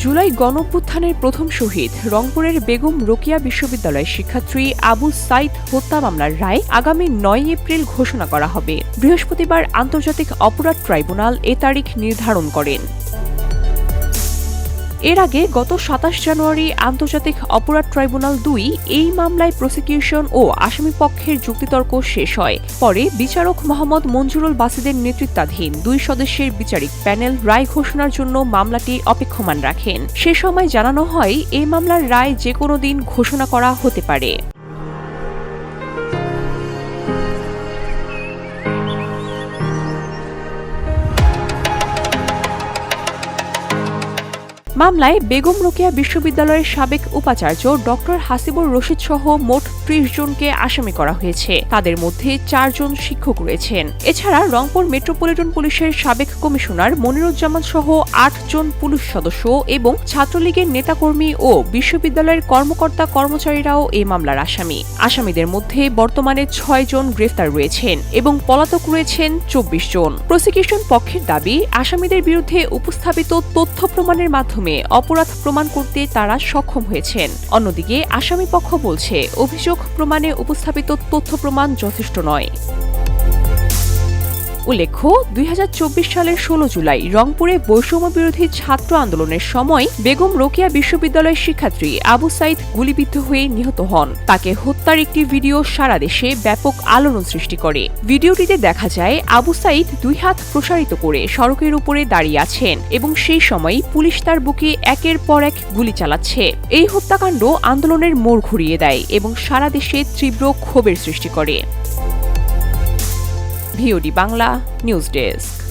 জুলাই গণঅভ্যুত্থানের প্রথম শহীদ রংপুরের বেগম রোকেয়া বিশ্ববিদ্যালয়ের শিক্ষার্থী আবু সাইদ হত্যা মামলার রায় আগামী ৯ এপ্রিল ঘোষণা করা হবে। বৃহস্পতিবার আন্তর্জাতিক অপরাধ ট্রাইব্যুনাল এ তারিখ নির্ধারণ করেন। এর আগে গত ২৭ জানুয়ারি আন্তর্জাতিক অপরাধ ট্রাইব্যুনাল ২ এই মামলায় প্রসিকিউশন ও আসামিপক্ষের যুক্তিতর্ক শেষ হয়। পরে বিচারক মোহাম্মদ মঞ্জুরুল বাসিদের নেতৃত্বাধীন ২ সদস্যের বিচারিক প্যানেল রায় ঘোষণার জন্য মামলাটি অপেক্ষমান রাখেন। সে সময় জানানো হয় এই মামলার রায় যেকোনো দিন ঘোষণা করা হতে পারে। মামলায় বেগম রোকেয়া বিশ্ববিদ্যালয়ের সাবেক উপাচার্য ড হাসিবুর রশিদ সহ মোট ৩০ জনকে আসামি করা হয়েছে। তাদের মধ্যে ৪ জন শিক্ষক রয়েছেন। এছাড়া রংপুর মেট্রোপলিটন পুলিশের সাবেক কমিশনার মনিরুজ্জামান সহ ৮ জন পুলিশ সদস্য এবং ছাত্রলীগের নেতাকর্মী ও বিশ্ববিদ্যালয়ের কর্মকর্তা কর্মচারীরাও এই মামলার আসামি। আসামিদের মধ্যে বর্তমানে ৬ জন গ্রেফতার রয়েছেন এবং পলাতক রয়েছেন ২৪ জন। প্রসিকিউশন পক্ষের দাবি, আসামিদের বিরুদ্ধে উপস্থাপিত তথ্য প্রমাণের মাধ্যমে অপরাধ প্রমাণ করতে তারা সক্ষম হয়েছেন। অন্যদিকে আসামি পক্ষ বলছে, অভিযোগ প্রমাণে উপস্থাপিত তথ্য প্রমাণ যথেষ্ট নয়। উল্লেখ্য, ২০২৪ সালের ১৬ জুলাই রংপুরে বৈষম্য বিরোধী ছাত্র আন্দোলনের সময় বেগম রোকেয়া বিশ্ববিদ্যালয়ের শিক্ষার্থী আবু সাইদ গুলিবিদ্ধ হয়ে নিহত হন। তাকে হত্যার একটি ভিডিও সারা দেশে ব্যাপক আলোড়ন সৃষ্টি করে। ভিডিওটিতে দেখা যায় আবু সাইদ ২ হাত প্রসারিত করে সড়কের উপরে দাঁড়িয়ে আছেন এবং সেই সময় পুলিশ তার বুকে একের পর এক গুলি চালাচ্ছে। এই হত্যাকাণ্ড আন্দোলনের মোড় ঘুরিয়ে দেয় এবং সারা দেশে তীব্র ক্ষোভের সৃষ্টি করে। VOD Bangla news desk.